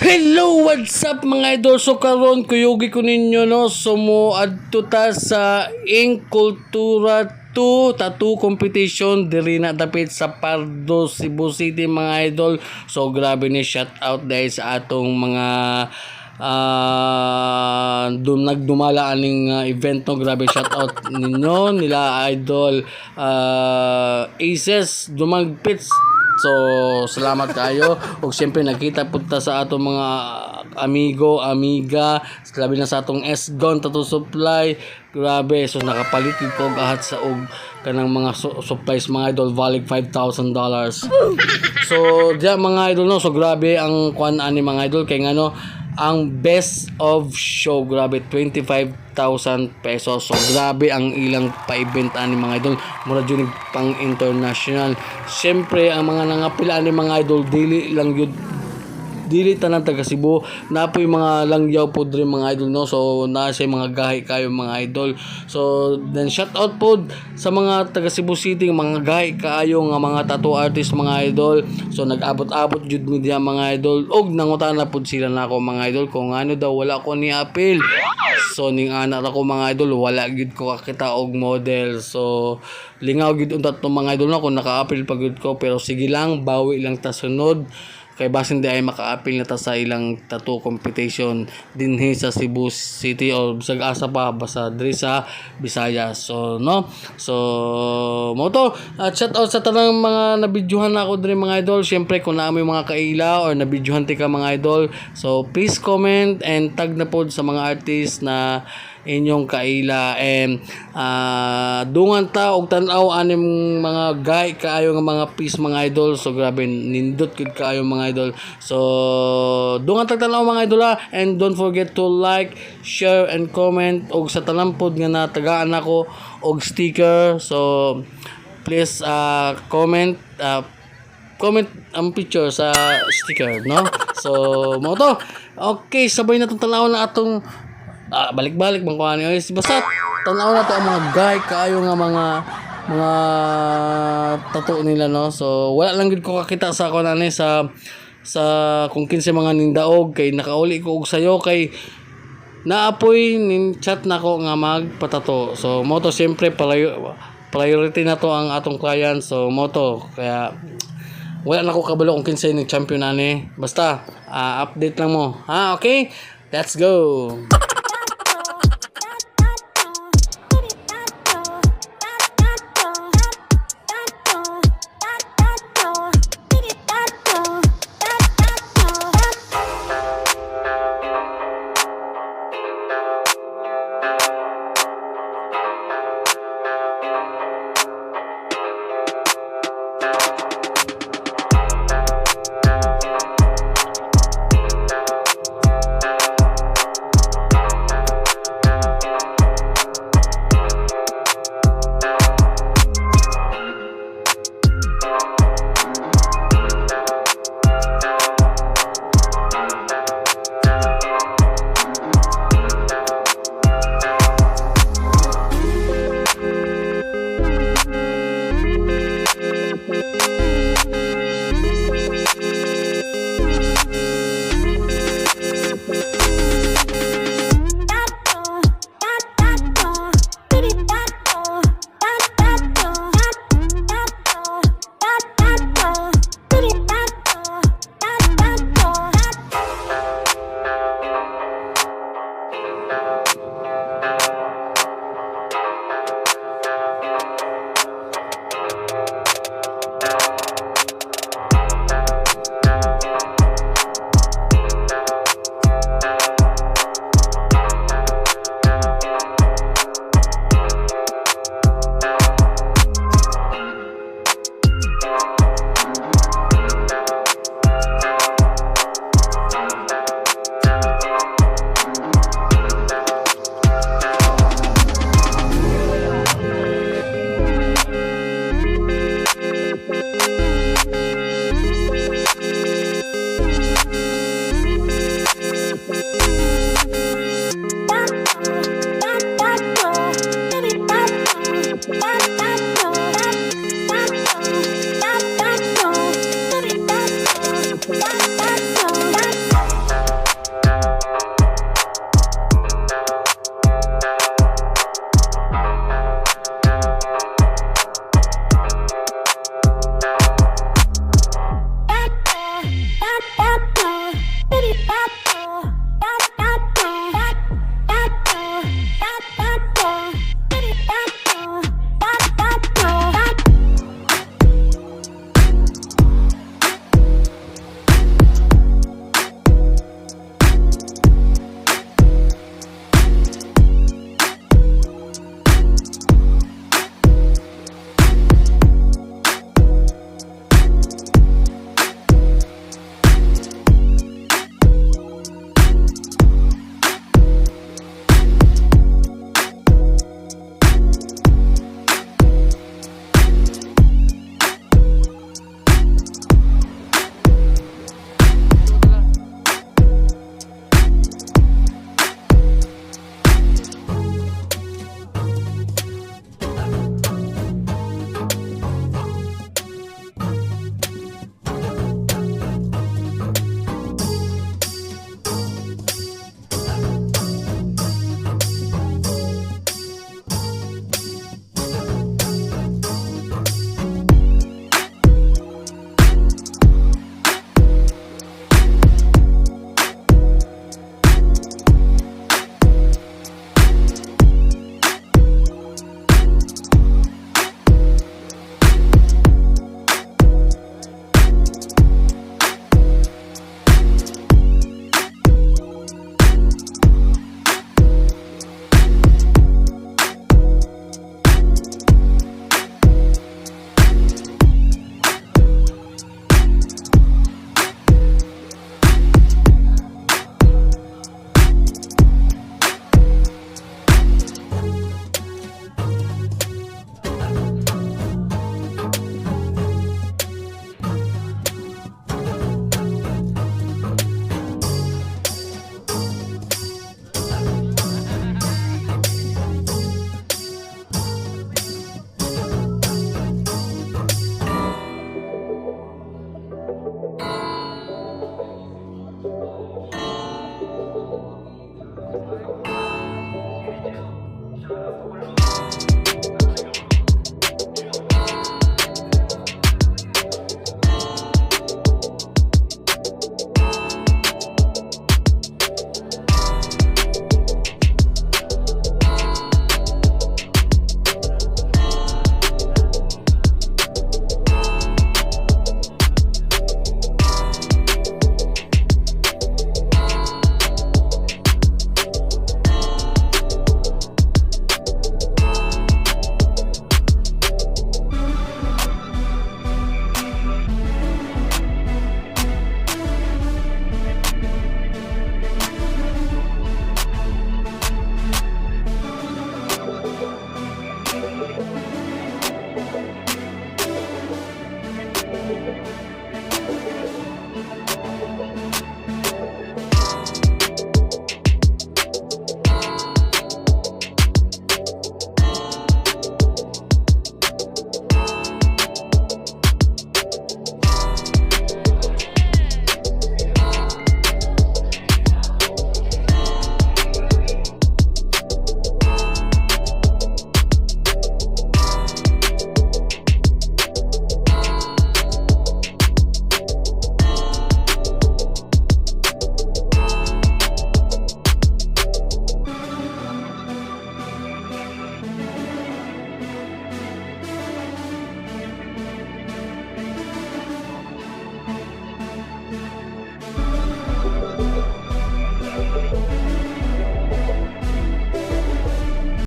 Hello, what's up mga idol? So karon kuyugi ko ninyo no, adto ta sa Ink Kultura 2 tattoo competition diri na dapit sa Pardo, Cebu City mga idol. So grabe ni, shout out dahil sa atong mga nagdumala aning event no. Grabe shout out ninyo nila idol Aces Dumagpits. So, salamat kayo. O siyempre, nakita punta sa atong mga amigo, amiga, labi na sa atong S-Gon Tattoo Supply. Grabe. So, nakapalit ko ahat sa kanang mga supplies mga idol, valig $5,000. So, diya mga idol no. So, grabe ang kuan ani mga idol kay ngano ang best of show, grabe 25,000 pesos. So grabe ang ilang pa-event ani mga idol, mura jud pang international. Siyempre ang mga nangapila ni mga idol dili lang yun, dili tanan taga Cebu, napoy mga langyaw po diri mga idol no. So nasa mga gahi kayo mga idol. So then shout out po sa mga taga Cebu City, mga gahi kayo nga mga tattoo artist mga idol. So nag-abot-abot jud mi diya mga idol, og nangutan na pud sila nako mga idol kung ano daw wala ko ni apil. So ning anak ako mga idol, wala gid ko kakita og model. So lingaw gid unta to mga idol na kung naka-apil pa gid ko, pero sige lang, bawi lang ta sunod kay basin di ay maka-apil na ta sa ilang tattoo competition dinhi sa Cebu City o bisag asa pa basta diri sa Visayas. So no, so mo to shout out sa tanang mga nabidyohan ako diri mga idol. Syempre kung naami mga kaila or nabidyohan ti ka mga idol, so please comment and tag na pod sa mga artist na inyong kaila, and dungan ta og tan-aw anim mga guy kaayo nga mga piece mga idol. So grabe nindot gid kaayo mga idol. So dungan ta tan-aw mga idol and don't forget to like, share and comment, og sa tanan pod nga natagaan ako og sticker. So please comment ang picture sa sticker no. So mo to, okay, sabay na tong tan-aw na atong balik-balik bang kuha niyo. Basta tanaw na to ang mga guy kaayo nga mga tattoo nila no. So wala lang gid ko kakita sa kuan ani sa kung kinsa mga nindaog kay nakauli ko og sayo kay naapoy nin chat nako nga magpatato. So mo to siyempre priority na to ang atong client. So mo to kaya wala na ko kabalo kung kinsa ni champion ani. Basta update lang mo. Okay, let's go.